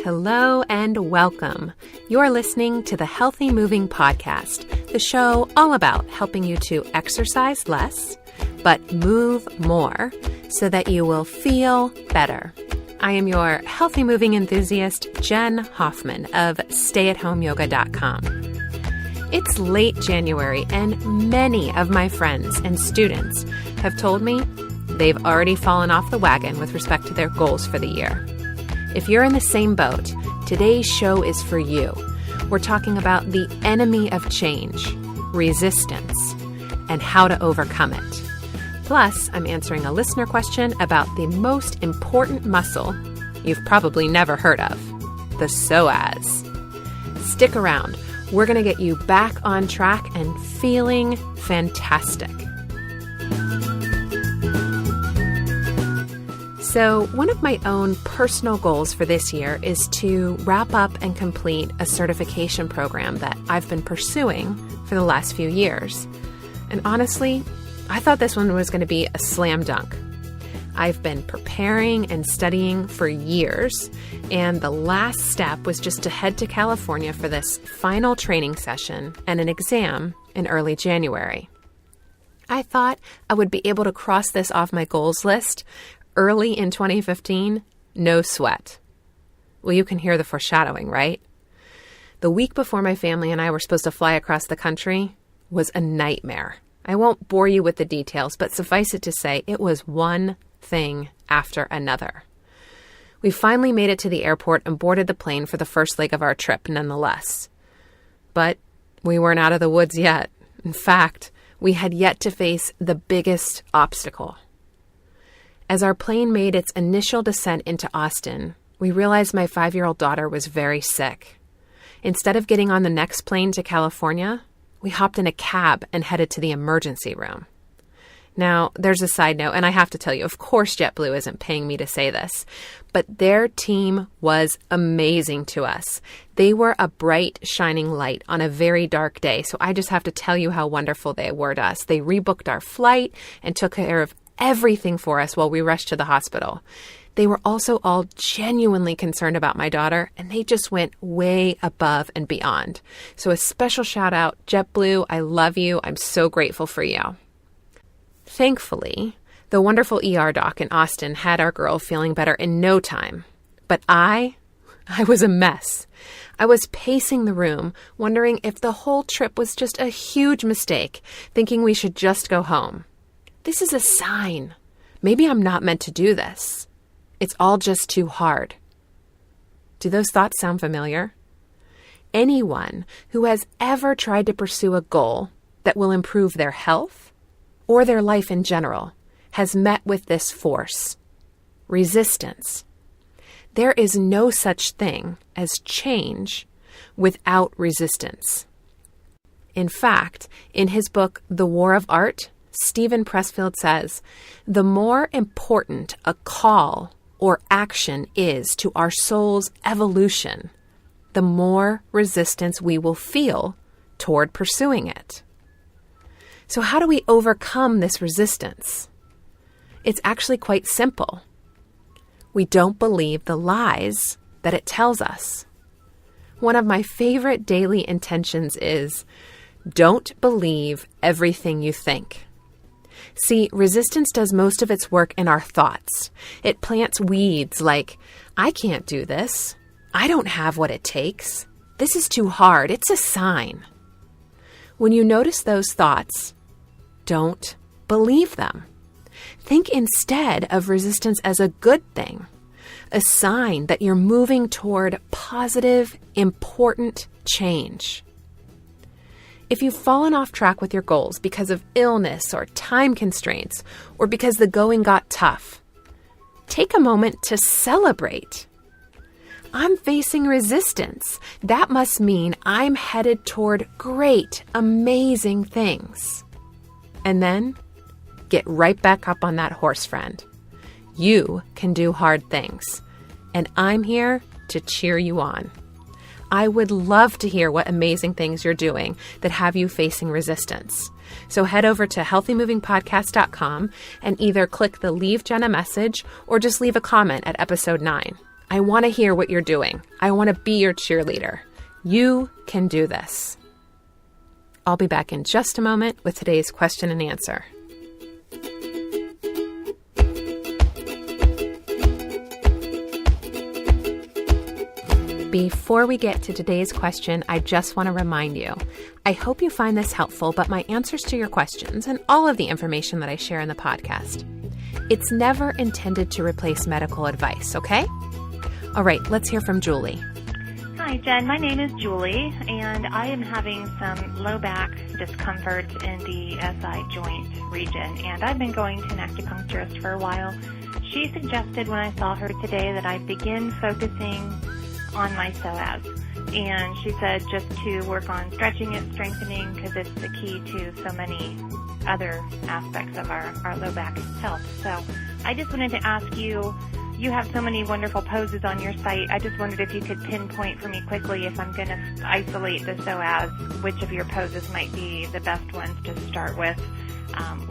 Hello and welcome. You're listening to the Healthy Moving Podcast, the show all about helping you to exercise less, but move more so that you will feel better. I am your healthy moving enthusiast, Jen Hoffman of stayathomeyoga.com. It's late January and many of my friends and students have told me they've already fallen off the wagon with respect to their goals for the year. If you're in the same boat, today's show is for you. We're talking about the enemy of change, resistance, and how to overcome it. Plus, I'm answering a listener question about the most important muscle you've probably never heard of, the psoas. Stick around. We're going to get you back on track and feeling fantastic. So one of my own personal goals for this year is to wrap up and complete a certification program that I've been pursuing for the last few years. And honestly, I thought this one was going to be a slam dunk. I've been preparing and studying for years, and the last step was just to head to California for this final training session and an exam in early January. I thought I would be able to cross this off my goals list early in 2015, no sweat. Well, you can hear the foreshadowing, right? The week before my family and I were supposed to fly across the country was a nightmare. I won't bore you with the details, but suffice it to say, it was one thing after another. We finally made it to the airport and boarded the plane for the first leg of our trip, nonetheless. But we weren't out of the woods yet. In fact, we had yet to face the biggest obstacle. As our plane made its initial descent into Austin, we realized my 5-year-old daughter was very sick. Instead of getting on the next plane to California, we hopped in a cab and headed to the emergency room. Now, there's a side note, and I have to tell you, of course JetBlue isn't paying me to say this, but their team was amazing to us. They were a bright, shining light on a very dark day, so I just have to tell you how wonderful they were to us. They rebooked our flight and took care of everything for us while we rushed to the hospital. They were also all genuinely concerned about my daughter, and they just went way above and beyond. So a special shout out, JetBlue, I love you. I'm so grateful for you. Thankfully, the wonderful ER doc in Austin had our girl feeling better in no time. But I was a mess. I was pacing the room, wondering if the whole trip was just a huge mistake, thinking we should just go home. This is a sign. Maybe I'm not meant to do this. It's all just too hard. Do those thoughts sound familiar? Anyone who has ever tried to pursue a goal that will improve their health or their life in general has met with this force, resistance. There is no such thing as change without resistance. In fact, in his book, The War of Art, Steven Pressfield says, the more important a call or action is to our soul's evolution, the more resistance we will feel toward pursuing it. So how do we overcome this resistance? It's actually quite simple. We don't believe the lies that it tells us. One of my favorite daily intentions is, don't believe everything you think. See, resistance does most of its work in our thoughts. It plants weeds like, I can't do this. I don't have what it takes. This is too hard. It's a sign. When you notice those thoughts, don't believe them. Think instead of resistance as a good thing, a sign that you're moving toward positive, important change. If you've fallen off track with your goals because of illness or time constraints, or because the going got tough, take a moment to celebrate. I'm facing resistance. That must mean I'm headed toward great, amazing things. And then get right back up on that horse, friend. You can do hard things, and I'm here to cheer you on. I would love to hear what amazing things you're doing that have you facing resistance. So head over to healthymovingpodcast.com and either click the Leave Jen a Message or just leave a comment at episode 9. I want to hear what you're doing. I want to be your cheerleader. You can do this. I'll be back in just a moment with today's question and answer. Before we get to today's question, I just want to remind you, I hope you find this helpful, but my answers to your questions and all of the information that I share in the podcast, it's never intended to replace medical advice, okay? All right, let's hear from Julie. Hi, Jen. My name is Julie, and I am having some low back discomfort in the SI joint region, and I've been going to an acupuncturist for a while. She suggested when I saw her today that I begin focusing on my psoas, and she said just to work on stretching it, strengthening, because it's the key to so many other aspects of our low back health. So I just wanted to ask you, you have so many wonderful poses on your site. I just wondered if you could pinpoint for me quickly, if I'm going to isolate the psoas, which of your poses might be the best ones to start with.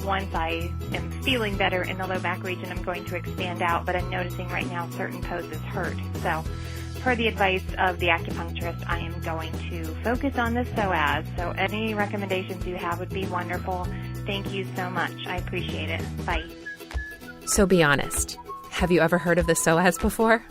Once I am feeling better in the low back region, I'm going to expand out, but I'm noticing right now certain poses hurt. So per the advice of the acupuncturist, I am going to focus on the psoas. So any recommendations you have would be wonderful. Thank you so much. I appreciate it. Bye. So be honest. Have you ever heard of the psoas before?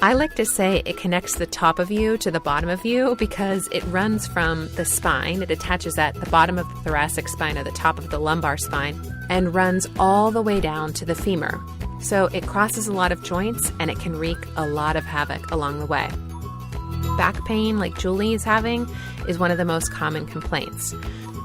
I like to say it connects the top of you to the bottom of you because it runs from the spine. It attaches at the bottom of the thoracic spine or the top of the lumbar spine and runs all the way down to the femur. So it crosses a lot of joints and it can wreak a lot of havoc along the way. Back pain, like Julie is having, is one of the most common complaints.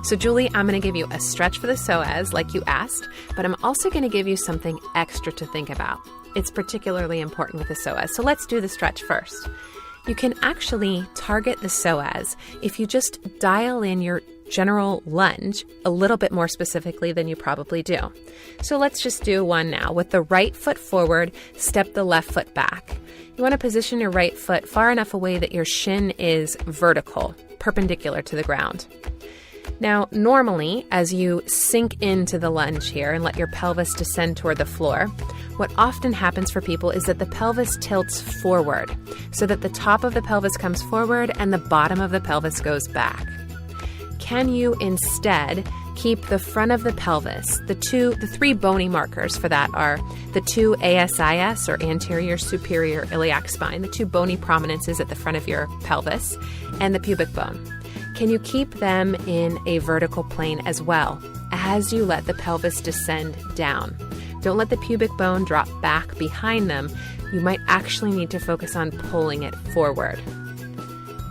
So Julie, I'm going to give you a stretch for the psoas like you asked, but I'm also going to give you something extra to think about. It's particularly important with the psoas. So let's do the stretch first. You can actually target the psoas if you just dial in your general lunge a little bit more specifically than you probably do. So let's just do one now. With the right foot forward, step the left foot back. You want to position your right foot far enough away that your shin is vertical, perpendicular to the ground. Now, normally, as you sink into the lunge here and let your pelvis descend toward the floor, what often happens for people is that the pelvis tilts forward so that the top of the pelvis comes forward and the bottom of the pelvis goes back. Can you instead keep the front of the pelvis? The three bony markers for that are the two ASIS or anterior superior iliac spine, the two bony prominences at the front of your pelvis, and the pubic bone. Can you keep them in a vertical plane as well as you let the pelvis descend down? Don't let the pubic bone drop back behind them. You might actually need to focus on pulling it forward.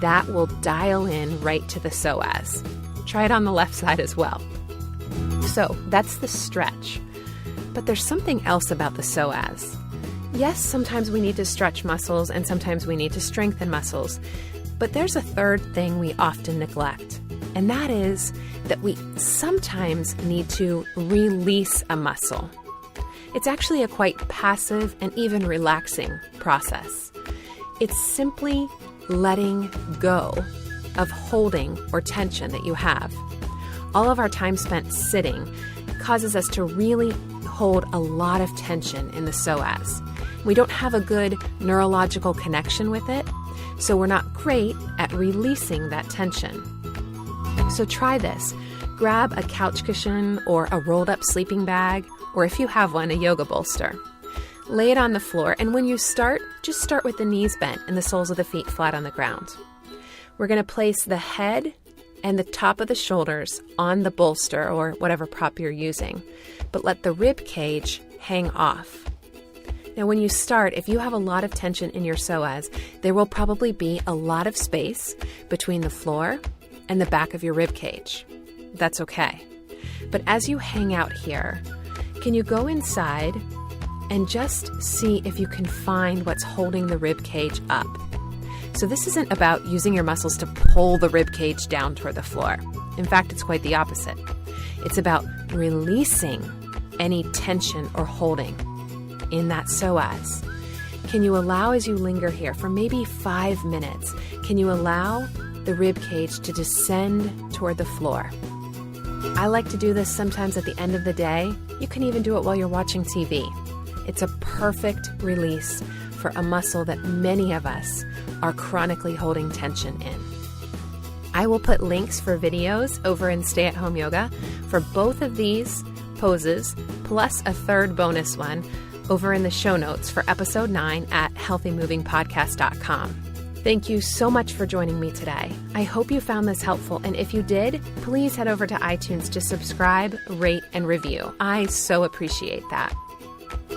That will dial in right to the psoas. Try it on the left side as well. So that's the stretch. But there's something else about the psoas. Yes, sometimes we need to stretch muscles and sometimes we need to strengthen muscles. But there's a third thing we often neglect, and that is that we sometimes need to release a muscle. It's actually a quite passive and even relaxing process. It's simply letting go of holding or tension that you have. All of our time spent sitting causes us to really hold a lot of tension in the psoas. We don't have a good neurological connection with it, so we're not great at releasing that tension. So try this. Grab a couch cushion or a rolled up sleeping bag, or if you have one, a yoga bolster. Lay it on the floor, and when you start, just start with the knees bent and the soles of the feet flat on the ground. We're going to place the head and the top of the shoulders on the bolster or whatever prop you're using, but let the rib cage hang off. Now, when you start, if you have a lot of tension in your psoas, there will probably be a lot of space between the floor and the back of your rib cage. That's okay. But as you hang out here, can you go inside and just see if you can find what's holding the rib cage up? So this isn't about using your muscles to pull the rib cage down toward the floor. In fact, it's quite the opposite. It's about releasing any tension or holding in that psoas. Can you allow, as you linger here for maybe 5 minutes, can you allow the rib cage to descend toward the floor? I like to do this sometimes at the end of the day. You can even do it while you're watching TV. It's a perfect release for a muscle that many of us are chronically holding tension in. I will put links for videos over in Stay at Home Yoga for both of these poses, plus a third bonus one over in the show notes for episode 9 at healthymovingpodcast.com. Thank you so much for joining me today. I hope you found this helpful, and if you did, please head over to iTunes to subscribe, rate, and review. I so appreciate that.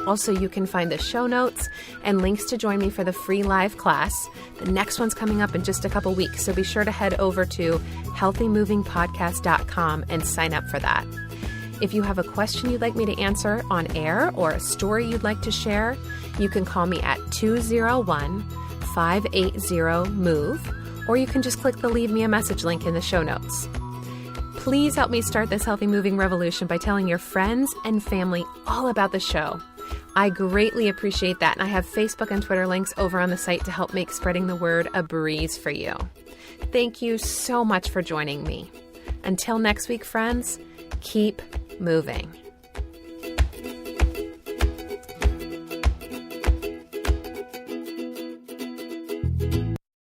Also, you can find the show notes and links to join me for the free live class. The next one's coming up in just a couple weeks, so be sure to head over to healthymovingpodcast.com and sign up for that. If you have a question you'd like me to answer on air or a story you'd like to share, you can call me at 201-580-MOVE, or you can just click the Leave Me a Message link in the show notes. Please help me start this healthy moving revolution by telling your friends and family all about the show. I greatly appreciate that, and I have Facebook and Twitter links over on the site to help make spreading the word a breeze for you. Thank you so much for joining me. Until next week, friends, keep moving.